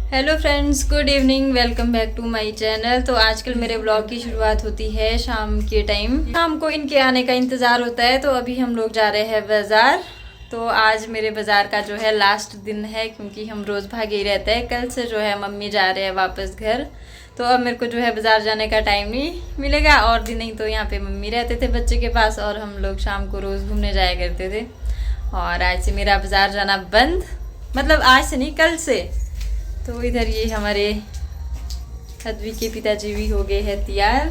Hello friends, good evening. Welcome back to my channel. तो आजकल मेरे ब्लॉग की शुरुआत होती है शाम के टाइम। शाम को इनके आने का इंतज़ार होता है। तो अभी हम लोग जा रहे हैं बाज़ार। तो आज मेरे बाज़ार का जो है लास्ट दिन है, क्योंकि हम रोज़ भागे ही रहते हैं। कल से जो है मम्मी जा रहे हैं वापस घर। तो अब मेरे को जो है बाज़ार जाने का टाइम नहीं मिलेगा। और दिन नहीं तो यहाँ पे मम्मी रहते थे बच्चे के पास, और हम लोग शाम को रोज़ घूमने जाया करते थे। और आज से मेरा बाज़ार जाना बंद, मतलब आज से नहीं, कल से। तो इधर ये हमारे अद्वी के पिताजी भी हो गए हैं तैयार,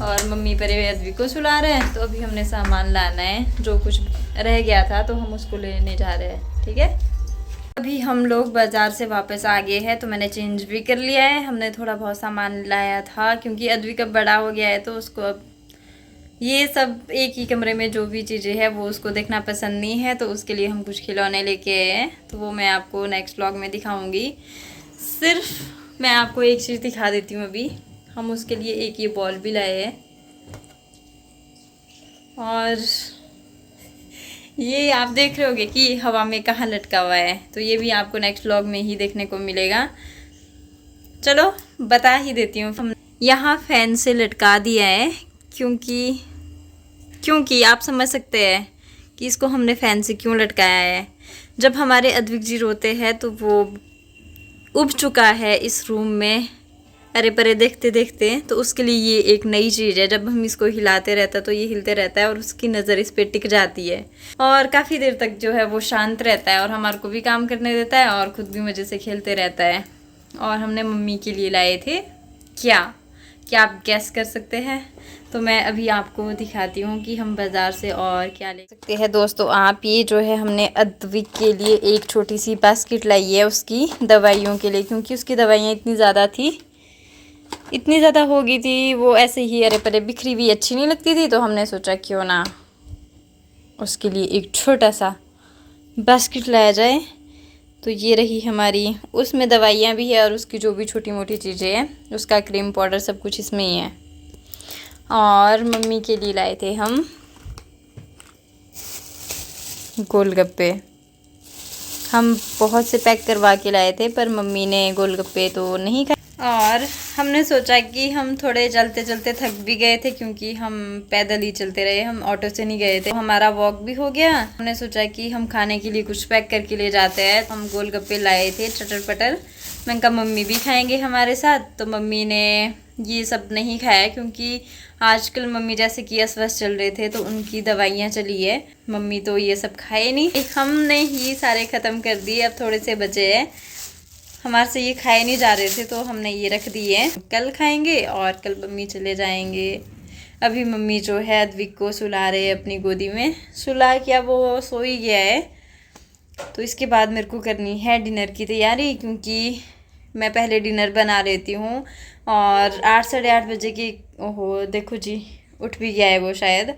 और मम्मी परे अद्वी को सुला रहे हैं। तो अभी हमने सामान लाना है, जो कुछ रह गया था तो हम उसको लेने जा रहे हैं। ठीक है, अभी हम लोग बाज़ार से वापस आ गए हैं। तो मैंने चेंज भी कर लिया है। हमने थोड़ा बहुत सामान लाया था, क्योंकि अद्वी का बड़ा हो गया है, तो उसको अब ये सब एक ही कमरे में जो भी चीज़ें हैं वो उसको देखना पसंद नहीं है। तो उसके लिए हम कुछ खिलौने लेके आए हैं, तो वो मैं आपको नेक्स्ट व्लॉग में दिखाऊंगी। सिर्फ मैं आपको एक चीज़ दिखा देती हूँ। अभी हम उसके लिए एक ये बॉल भी लाए हैं, और ये आप देख रहे होगे कि हवा में कहाँ लटका हुआ है। तो ये भी आपको नेक्स्ट व्लॉग में ही देखने को मिलेगा। चलो बता ही देती हूँ। हम यहाँ फैन से लटका दिया है, क्योंकि आप समझ सकते हैं कि इसको हमने फ़ैन से क्यों लटकाया है। जब हमारे अद्विक जी रोते हैं तो वो उब चुका है इस रूम में अरे परे देखते देखते। तो उसके लिए ये एक नई चीज़ है। जब हम इसको हिलाते रहता है तो ये हिलते रहता है, और उसकी नज़र इस पर टिक जाती है, और काफ़ी देर तक जो है वो शांत रहता है, और हमारे को भी काम करने देता है, और ख़ुद भी मज़े से खेलते रहता है। और हमने मम्मी के लिए लाए थे क्या आप गैस कर सकते हैं? तो मैं अभी आपको दिखाती हूँ कि हम बाज़ार से और क्या ले सकते हैं। दोस्तों आप, ये जो है हमने अद्विक के लिए एक छोटी सी बास्केट लाई है उसकी दवाइयों के लिए, क्योंकि उसकी दवाइयाँ इतनी ज़्यादा हो गई थी। वो ऐसे ही अरे परे बिखरी हुई अच्छी नहीं लगती थी। तो हमने सोचा क्यों ना उसके लिए एक छोटा सा बास्केट लाया जाए। तो ये रही हमारी, उसमें दवाइयाँ भी है, और उसकी जो भी छोटी मोटी चीज़ें हैं, उसका क्रीम पाउडर सब कुछ इसमें ही है। और मम्मी के लिए लाए थे हम गोलगप्पे। हम बहुत से पैक करवा के लाए थे, पर मम्मी ने गोलगप्पे तो नहीं खाए। और हमने सोचा कि हम थोड़े चलते चलते थक भी गए थे, क्योंकि हम पैदल ही चलते रहे, हम ऑटो से नहीं गए थे। तो हमारा वॉक भी हो गया। हमने सोचा कि हम खाने के लिए कुछ पैक करके ले जाते हैं। तो हम गोलगप्पे लाए थे चटर पटर। मैंने कहा मम्मी भी खाएंगे हमारे साथ। तो मम्मी ने ये सब नहीं खाया, क्योंकि आजकल मम्मी जैसे कि अस्वस्थ चल रहे थे, तो उनकी दवाइयाँ चली है। मम्मी तो ये सब खाए नहीं, हमने ही सारे ख़त्म कर दिए। अब थोड़े से बचे हैं, हमारे से ये खाए नहीं जा रहे थे, तो हमने ये रख दिए। कल खाएंगे, और कल मम्मी चले जाएंगे। अभी मम्मी जो है अद्विक को सुला रहे हैं अपनी गोदी में। सुला क्या, वो सो ही गया है। तो इसके बाद मेरे को करनी है डिनर की तैयारी, क्योंकि मैं पहले डिनर बना लेती हूँ। और 8 साढ़े 8 बजे की, ओहो देखो जी उठ भी गया है वो शायद।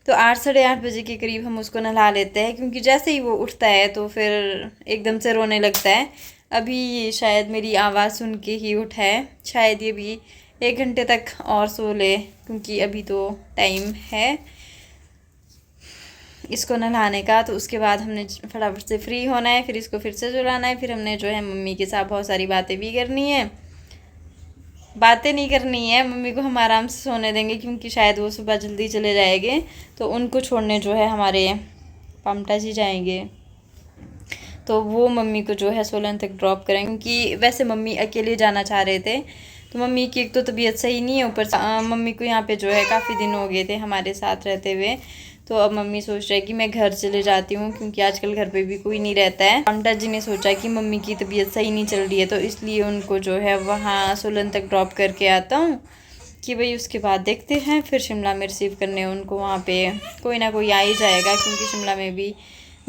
तो 8 साढ़े 8 बजे के करीब हम उसको नहला लेते हैं, क्योंकि जैसे ही वो उठता है तो फिर एकदम से रोने लगता है। अभी ये शायद मेरी आवाज़ सुन के ही उठा है। शायद ये भी 1 घंटे तक और सो ले, क्योंकि अभी तो टाइम है इसको नहलाने का। तो उसके बाद हमने फटाफट से फ्री होना है, फिर इसको फिर से सुलाना है। फिर हमने जो है मम्मी के साथ बहुत सारी बातें भी करनी है। बातें नहीं करनी है, मम्मी को हम आराम से सोने देंगे, क्योंकि शायद वो सुबह जल्दी चले जाएंगे। तो उनको छोड़ने जो है हमारे पामटा जी जाएंगे। तो वो मम्मी को जो है सोलन तक ड्रॉप करेंगे, क्योंकि वैसे मम्मी अकेले जाना चाह रहे थे। तो मम्मी की एक तो तबीयत सही नहीं है, ऊपर से मम्मी को यहाँ पे जो है काफ़ी दिन हो गए थे हमारे साथ रहते हुए। तो अब मम्मी सोच रही है कि मैं घर चले जाती हूँ, क्योंकि आजकल घर पे भी कोई नहीं रहता है। पामटा जी ने सोचा कि मम्मी की तबीयत सही नहीं चल रही है, तो इसलिए उनको जो है वहाँ सोलन तक ड्रॉप करके आता हूँ, कि भाई उसके बाद देखते हैं फिर शिमला में रिसीव करने उनको। वहाँ पे कोई ना कोई आ ही जाएगा, क्योंकि शिमला में भी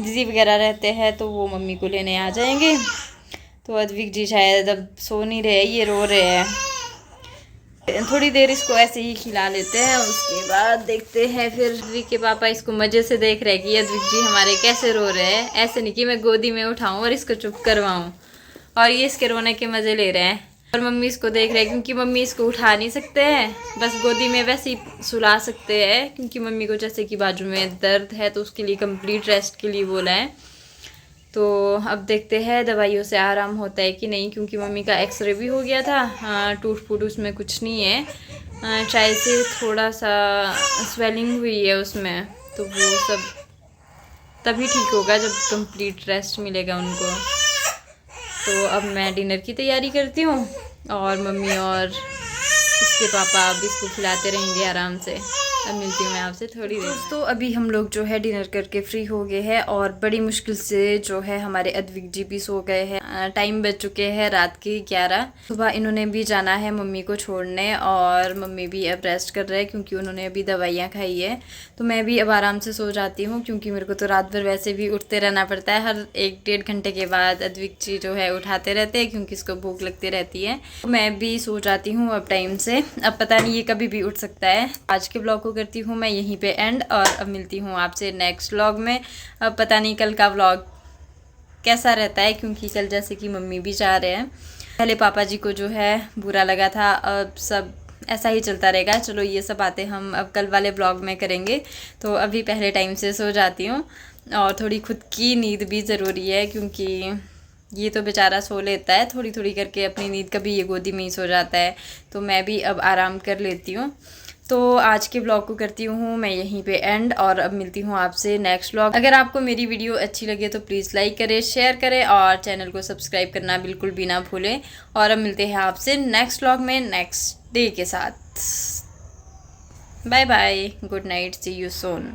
दीदी वगैरह रहते हैं, तो वो मम्मी को लेने आ जाएंगे। तो अद्विक जी शायद अब सो नहीं रहे, ये रो रहे हैं। थोड़ी देर इसको ऐसे ही खिला लेते हैं, उसके बाद देखते हैं फिर। अद्विक के पापा इसको मज़े से देख रहे हैं कि अद्विक जी हमारे कैसे रो रहे हैं। ऐसे नहीं कि मैं गोदी में उठाऊं और इसको चुप करवाऊं, और ये इसके रोने के मज़े ले रहे हैं। और मम्मी इसको देख रहे हैं, क्योंकि मम्मी इसको उठा नहीं सकते हैं, बस गोदी में वैसे ही सुला सकते हैं, क्योंकि मम्मी को जैसे कि बाजू में दर्द है, तो उसके लिए कंप्लीट रेस्ट के लिए बोला है। तो अब देखते हैं दवाइयों से आराम होता है कि नहीं, क्योंकि मम्मी का एक्सरे भी हो गया था। टूट फूट उसमें कुछ नहीं है, शायद से थोड़ा सा स्वेलिंग हुई है उसमें, तो वो सब तभी ठीक होगा जब कंप्लीट रेस्ट मिलेगा उनको। तो अब मैं डिनर की तैयारी करती हूँ और मम्मी और इसके पापा अब इसको खिलाते रहेंगे आराम से। अब मिलती हूँ मैं आपसे थोड़ी देर। दोस्तों अभी हम लोग जो है डिनर करके फ्री हो गए हैं और बड़ी मुश्किल से जो है हमारे अद्विक जी भी सो गए हैं। टाइम बज चुके हैं रात के 11। सुबह इन्होंने भी जाना है मम्मी को छोड़ने और मम्मी भी अब रेस्ट कर रहे हैं क्योंकि उन्होंने अभी दवाइयाँ खाई है। तो मैं भी अब आराम से सो जाती हूँ क्योंकि मेरे को तो रात भर वैसे भी उठते रहना पड़ता है। हर 1-1.5 घंटे के बाद अद्विक जी जो है उठाते रहते हैं क्योंकि इसको भूख लगती रहती है। तो मैं भी सो जाती हूँ अब टाइम से। अब पता नहीं ये कभी भी उठ सकता है। आज के ब्लॉग को करती हूँ मैं यहीं पे एंड और अब मिलती हूँ आपसे नेक्स्ट व्लॉग में। अब पता नहीं कल का व्लॉग कैसा रहता है क्योंकि कल जैसे कि मम्मी भी जा रहे हैं। पहले पापा जी को जो है बुरा लगा था, अब सब ऐसा ही चलता रहेगा। चलो ये सब बातें हम अब कल वाले ब्लॉग में करेंगे। तो अभी पहले टाइम से सो जाती हूँ और थोड़ी खुद की नींद भी ज़रूरी है क्योंकि ये तो बेचारा सो लेता है थोड़ी थोड़ी करके अपनी नींद, कभी ये गोदी में ही सो जाता है। तो मैं भी अब आराम कर लेती हूँ। तो आज के ब्लॉग को करती हूँ मैं यहीं पे एंड और अब मिलती हूँ आपसे नेक्स्ट ब्लॉग। अगर आपको मेरी वीडियो अच्छी लगे तो प्लीज़ लाइक करें, शेयर करें और चैनल को सब्सक्राइब करना बिल्कुल भी ना भूलें। और अब मिलते हैं आपसे नेक्स्ट ब्लॉग में नेक्स्ट डे के साथ। Bye bye, good night, see you soon.